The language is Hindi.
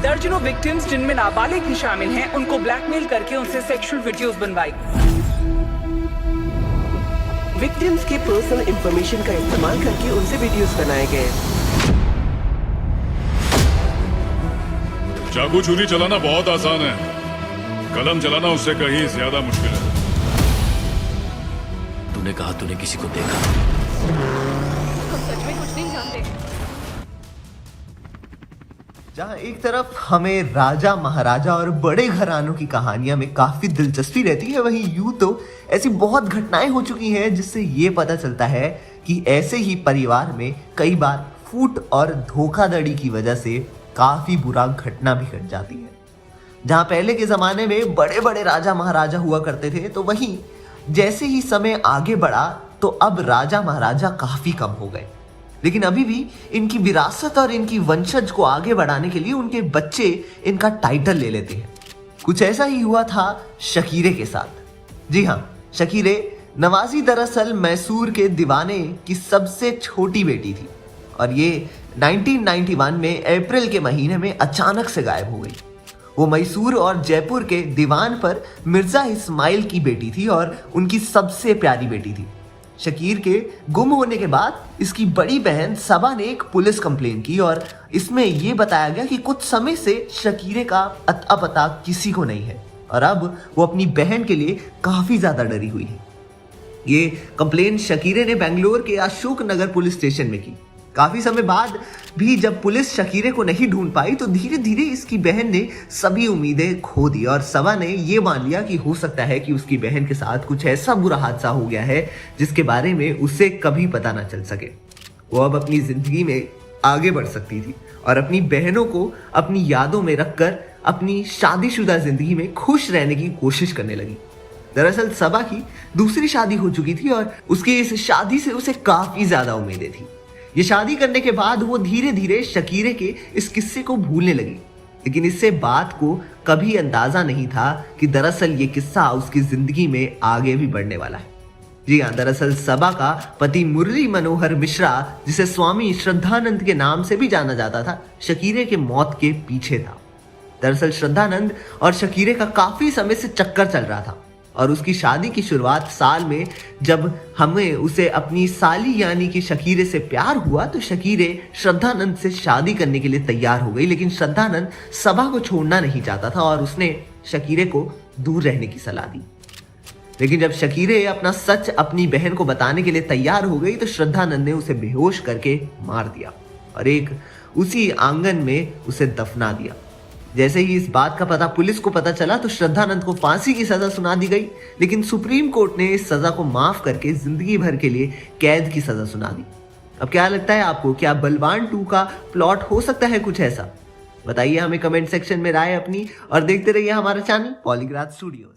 दर्जनों विक्टिम्स जिनमें नाबालिग भी शामिल हैं उनको ब्लैकमेल करके उनसे सेक्सुअल वीडियोस बनवाई। विक्टिम्स के पर्सनल इंफॉर्मेशन का इस्तेमाल करके उनसे वीडियोस बनाए गए। चाकू छुरी चलाना बहुत आसान है, कलम चलाना उससे कहीं ज्यादा मुश्किल है। तूने कहा तूने किसी को देखा? हम सच में कुछ नहीं जानते। जहाँ एक तरफ हमें राजा महाराजा और बड़े घरानों की कहानियां में काफी दिलचस्पी रहती है, वहीं यूं तो ऐसी बहुत घटनाएं हो चुकी हैं जिससे ये पता चलता है कि ऐसे ही परिवार में कई बार फूट और धोखाधड़ी की वजह से काफी बुरा घटना भी घट जाती है। जहाँ पहले के जमाने में बड़े बड़े राजा महाराजा हुआ करते थे, तो वहीं जैसे ही समय आगे बढ़ा तो अब राजा महाराजा काफी कम हो गए, लेकिन अभी भी इनकी विरासत और इनकी वंशज को आगे बढ़ाने के लिए उनके बच्चे इनका टाइटल ले लेते हैं। कुछ ऐसा ही हुआ था शकीरे के साथ। जी हाँ, शकीरे नवाजी दरअसल मैसूर के दीवाने की सबसे छोटी बेटी थी और ये 1991 में अप्रैल के महीने में अचानक से गायब हो गई। वो मैसूर और जयपुर के दीवान पर मिर्जा इस्माइल की बेटी थी और उनकी सबसे प्यारी बेटी थी। शकीर के गुम होने के बाद इसकी बड़ी बहन सबा ने एक पुलिस कंप्लेन की और इसमें यह बताया गया कि कुछ समय से शकीरे का अता पता किसी को नहीं है और अब वो अपनी बहन के लिए काफी ज्यादा डरी हुई है। ये कंप्लेन शकीरे ने बेंगलोर के अशोक नगर पुलिस स्टेशन में की। काफी समय बाद भी जब पुलिस शकीरे को नहीं ढूंढ पाई तो धीरे धीरे इसकी बहन ने सभी उम्मीदें खो दी और सबा ने यह मान लिया कि हो सकता है कि उसकी बहन के साथ कुछ ऐसा बुरा हादसा हो गया है जिसके बारे में उसे कभी पता ना चल सके। वो अब अपनी जिंदगी में आगे बढ़ सकती थी और अपनी बहनों को अपनी यादों में रखकर अपनी शादीशुदा जिंदगी में खुश रहने की कोशिश करने लगी। दरअसल सबा की दूसरी शादी हो चुकी थी और उसकी इस शादी से उसे काफी ज्यादा उम्मीदें थी। ये शादी करने के बाद वो धीरे धीरे शकीरे के इस किस्से को भूलने लगी, लेकिन इससे बात को कभी अंदाजा नहीं था कि दरअसल ये किस्सा उसकी जिंदगी में आगे भी बढ़ने वाला है। जी हाँ, दरअसल सबा का पति मुरली मनोहर मिश्रा, जिसे स्वामी श्रद्धानंद के नाम से भी जाना जाता था, शकीरे के मौत के पीछे था। दरअसल श्रद्धानंद और शकीरे का काफी समय से चक्कर चल रहा था और उसकी शादी की शुरुआत साल में जब हमें उसे अपनी साली यानी कि शकीरे से प्यार हुआ तो शकीरे श्रद्धानंद से शादी करने के लिए तैयार हो गई, लेकिन श्रद्धानंद सबा को छोड़ना नहीं चाहता था और उसने शकीरे को दूर रहने की सलाह दी। लेकिन जब शकीरे अपना सच अपनी बहन को बताने के लिए तैयार हो गई तो श्रद्धानंद ने उसे बेहोश करके मार दिया और एक उसी आंगन में उसे दफना दिया। जैसे ही इस बात का पता पुलिस को पता चला तो श्रद्धानंद को फांसी की सजा सुना दी गई, लेकिन सुप्रीम कोर्ट ने इस सजा को माफ करके जिंदगी भर के लिए कैद की सजा सुना दी। अब क्या लगता है आपको, क्या बलवान 2 का प्लॉट हो सकता है कुछ ऐसा? बताइए हमें कमेंट सेक्शन में राय अपनी और देखते रहिए हमारा चैनल पॉलीग्राफ स्टूडियोज।